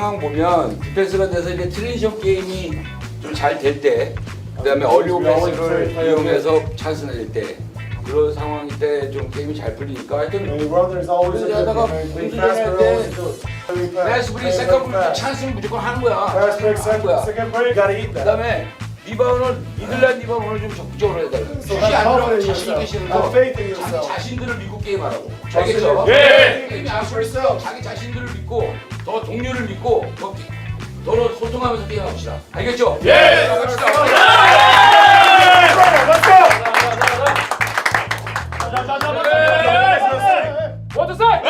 상황 보면 디펜스가 돼서 이제 트랜지션 게임이 좀 잘 될 때, 그다음에 얼리 오펜스를 이용해서 찬스 낼 때, 그런 상황일 때 좀 게임이 잘 풀리니까 하여튼 그래서 하다가 공수전할 때 패스 브레이크 세컨 브레이크 찬스는 무조건 하는 거야. 하는 거야. 그다음에 리바운을 미들라인 리바운을 좀 적극적으로 해야 돼. 슛이 안 들어가면 자신 있게 시도해서 자기 자신들을 믿고 게임하라고. 알겠죠? 예. 게임이 앞서 있어요. 자기 자신들을 믿고 더 동료를 믿고 더 소통하면서 게임합시다. 알겠죠? 예. 갑시다. 워터 사이드.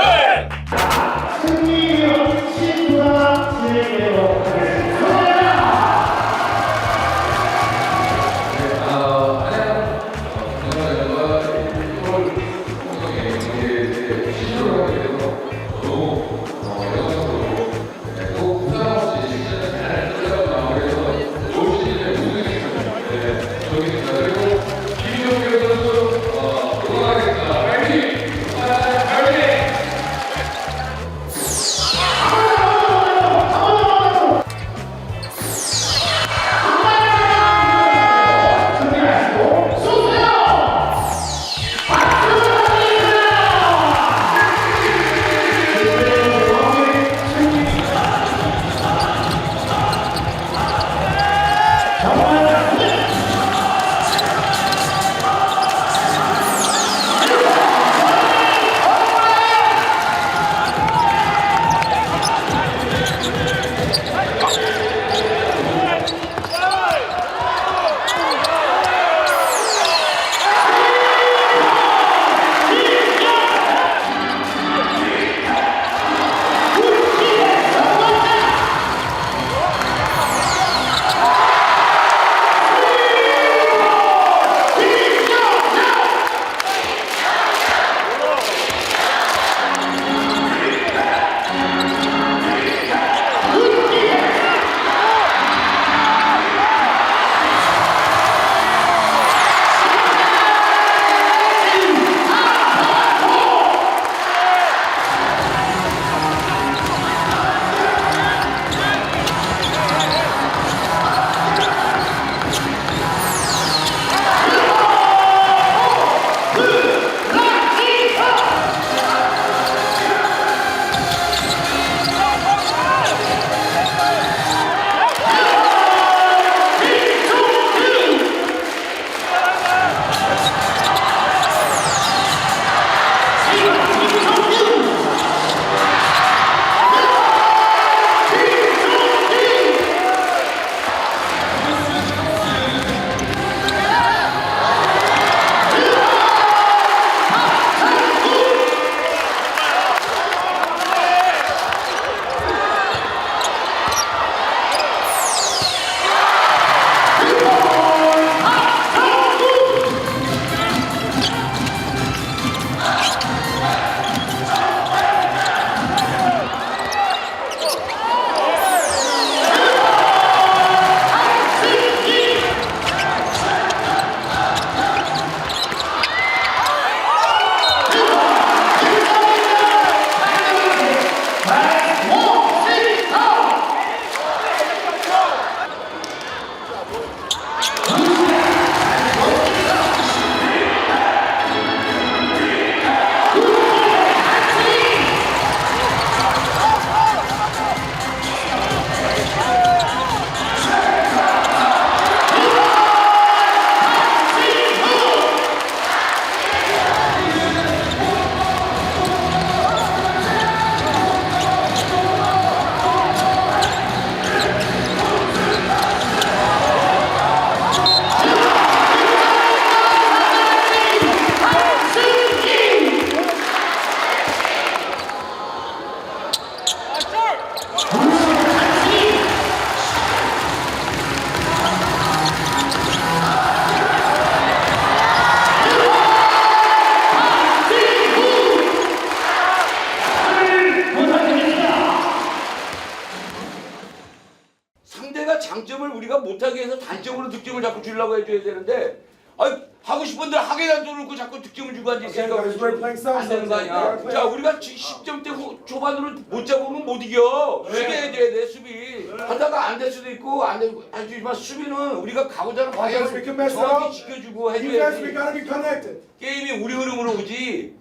장점을 우리가 못하게 해서 단점으로 득점을 자꾸 주려고 해줘야 되는데, 아니 하고 싶은 대로 하게 놔두고 자꾸 득점을 주고 Okay, 앉아있으니까 guys, we're playing some 안 되는 거 아니야. songs. 자, 우리가 10점 대 초반으로 못 잡으면 못 이겨. 수비 해줘야 돼, 수비. 하다가 안 될 수도 있고 안 되지만 수비는 우리가 가고자 하는 Guys, we can 방향을 mess 정확히 up. 지켜주고 You guys, we 해줘야지. gotta be connected. 게임이 우리 흐름으로 오지.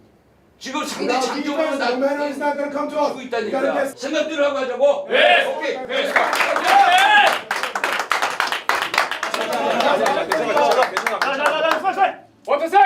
지금 상대 Without 장점으로 defense, the momentum is not gonna come to us. 주고 We gotta 있다니까. get 생각대로 하고 하자고. 네. 오케이. 렛츠고. What to say?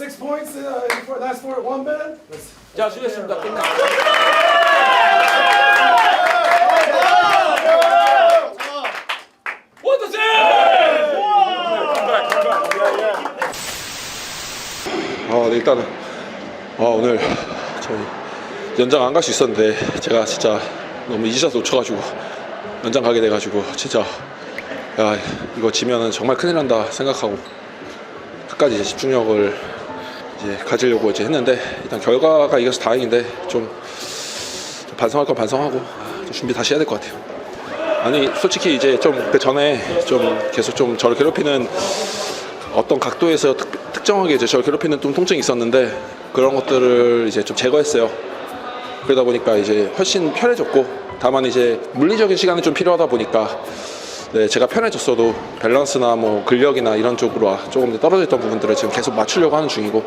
6 points for last 1 minute. 자, 수고했습니다. 끝나. What the 네, 일단은 오늘 저희 연장 안 갈 수 있었는데 제가 진짜 너무 이지샷 놓쳐가지고 연장 가게 돼가지고 진짜 야 이거 지면은 정말 큰일 난다 생각하고 끝까지 이제 집중력을 이제 가지려고 이제 했는데 일단 결과가 이겨서 다행인데 좀 반성할 건 반성하고 좀 준비 다시 해야 될 것 같아요. 아니 솔직히 이제 좀 그 전에 좀 계속 좀 저를 괴롭히는 어떤 각도에서 특정하게 이제 저를 괴롭히는 좀 통증이 있었는데 그런 것들을 이제 좀 제거했어요. 그러다 보니까 이제 훨씬 편해졌고 다만 이제 물리적인 시간이 좀 필요하다 보니까 네, 제가 편해졌어도 밸런스나 뭐 근력이나 이런 쪽으로 조금 떨어져 있던 부분들을 지금 계속 맞추려고 하는 중이고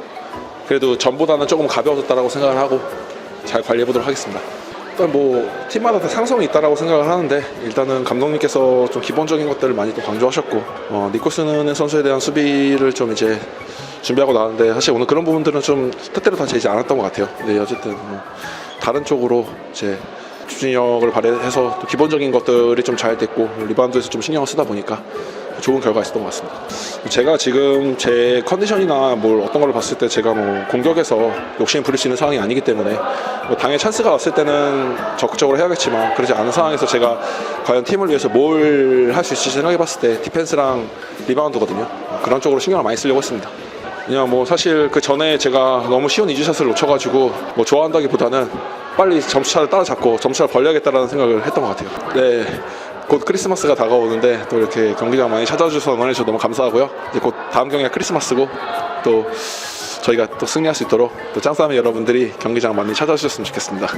그래도 전보다는 조금 가벼워졌다라고 생각을 하고 잘 관리해 보도록 하겠습니다. 일단 뭐 팀마다 다 상성이 있다라고 생각을 하는데 일단은 감독님께서 좀 기본적인 것들을 많이 또 강조하셨고 니콜슨 선수에 대한 수비를 좀 이제 준비하고 나왔는데 사실 오늘 그런 부분들은 좀 뜻대로 다 되지 않았던 것 같아요. 네, 어쨌든 뭐 다른 쪽으로 이제 집중력을 발휘해서 또 기본적인 것들이 좀 잘 됐고 리바운드에서 좀 신경을 쓰다 보니까 좋은 결과가 있었던 것 같습니다. 제가 지금 제 컨디션이나 뭘 어떤 걸 봤을 때 제가 뭐 공격에서 욕심을 부릴 수 있는 상황이 아니기 때문에 뭐 당연히 찬스가 왔을 때는 적극적으로 해야겠지만 그러지 않은 상황에서 제가 과연 팀을 위해서 뭘 할 수 있을지 생각해 봤을 때 디펜스랑 리바운드거든요. 그런 쪽으로 신경을 많이 쓰려고 했습니다. 그냥 뭐 사실 그 전에 제가 너무 쉬운 이지샷을 놓쳐가지고 뭐 좋아한다기보다는 빨리 점수차를 따라잡고 점수차를 벌려야겠다라는 생각을 했던 것 같아요. 네, 곧 크리스마스가 다가오는데 또 이렇게 경기장 많이 찾아주셔서 응원해주셔서 너무 감사하고요. 이제 곧 다음 경기가 크리스마스고 또 저희가 또 승리할 수 있도록 또 짱싸미 여러분들이 경기장 많이 찾아주셨으면 좋겠습니다.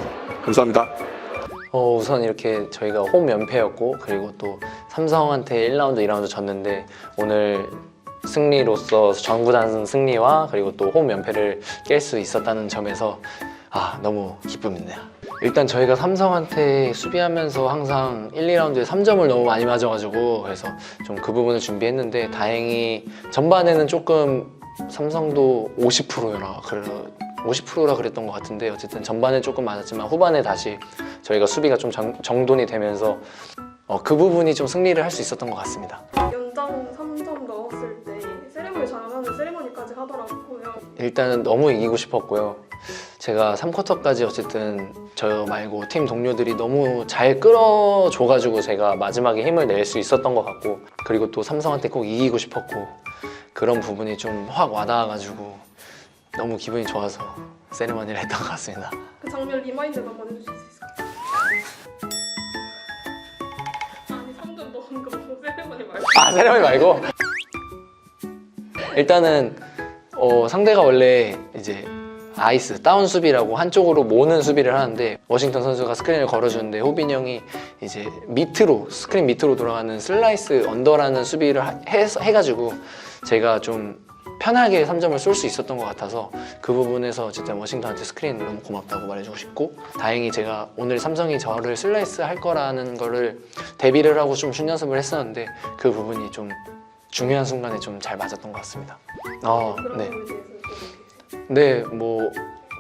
감사합니다. 우선 이렇게 저희가 홈 연패였고 그리고 또 삼성한테 1라운드, 2라운드 졌는데 오늘 승리로서 전구단 승리와 그리고 또 홈 연패를 깰 수 있었다는 점에서 너무 기쁩니다. 일단 저희가 삼성한테 수비하면서 항상 1, 2라운드에 3점을 너무 많이 맞아가지고 그래서 좀 그 부분을 준비했는데 다행히 전반에는 조금 삼성도 50%라 그랬던 것 같은데 어쨌든 전반에 조금 맞았지만 후반에 다시 저희가 수비가 좀 정돈이 되면서 그 부분이 좀 승리를 할 수 있었던 것 같습니다. 연장 3점 넣었을 때 세레머니 잘하면 세레머니까지 하더라고요. 일단은 너무 이기고 싶었고요. 제가 3쿼터까지 어쨌든 저 말고 팀 동료들이 너무 잘 끌어줘가지고 제가 마지막에 힘을 낼 수 있었던 것 같고 그리고 또 삼성한테 꼭 이기고 싶었고 그런 부분이 좀 확 와닿아가지고 너무 기분이 좋아서 세레머니를 했던 것 같습니다. 그 장면 리마인드 한번 해주실 수 있을까요? 아니 3점 넣은 거 세레머니 말고. 세레머니 말고? 일단은 상대가 원래 이제 아이스, 다운 수비라고 한쪽으로 모는 수비를 하는데 워싱턴 선수가 스크린을 걸어주는데 호빈 형이 이제 스크린 밑으로 돌아가는 슬라이스 언더라는 수비를 해가지고 제가 좀 편하게 3점을 쏠 수 있었던 것 같아서 그 부분에서 어쨌든 워싱턴한테 스크린 너무 고맙다고 말해주고 싶고 다행히 제가 오늘 삼성이 저를 슬라이스 할 거라는 거를 대비를 하고 좀 슛 연습을 했었는데 그 부분이 좀 중요한 순간에 좀 잘 맞았던 것 같습니다. 네. 네, 뭐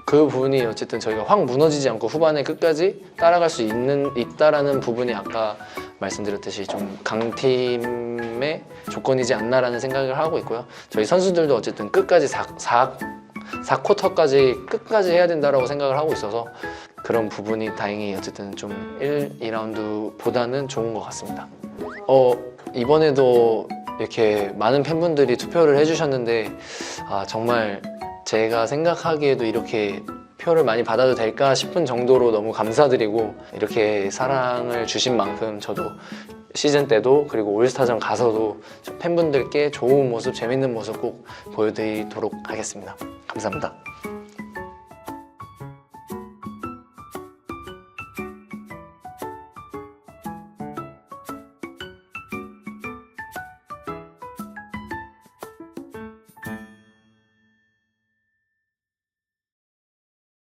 그 부분이 어쨌든 저희가 확 무너지지 않고 후반에 끝까지 따라갈 수 있다라는 부분이 아까 말씀드렸듯이 좀 강팀의 조건이지 않나라는 생각을 하고 있고요. 저희 선수들도 어쨌든 끝까지 4쿼터까지 끝까지 해야 된다라고 생각을 하고 있어서 그런 부분이 다행히 어쨌든 좀 1, 2라운드보다는 좋은 것 같습니다. 이번에도 이렇게 많은 팬분들이 투표를 해주셨는데 정말 제가 생각하기에도 이렇게 표를 많이 받아도 될까 싶은 정도로 너무 감사드리고 이렇게 사랑을 주신 만큼 저도 시즌 때도 그리고 올스타전 가서도 팬분들께 좋은 모습, 재밌는 모습 꼭 보여드리도록 하겠습니다. 감사합니다.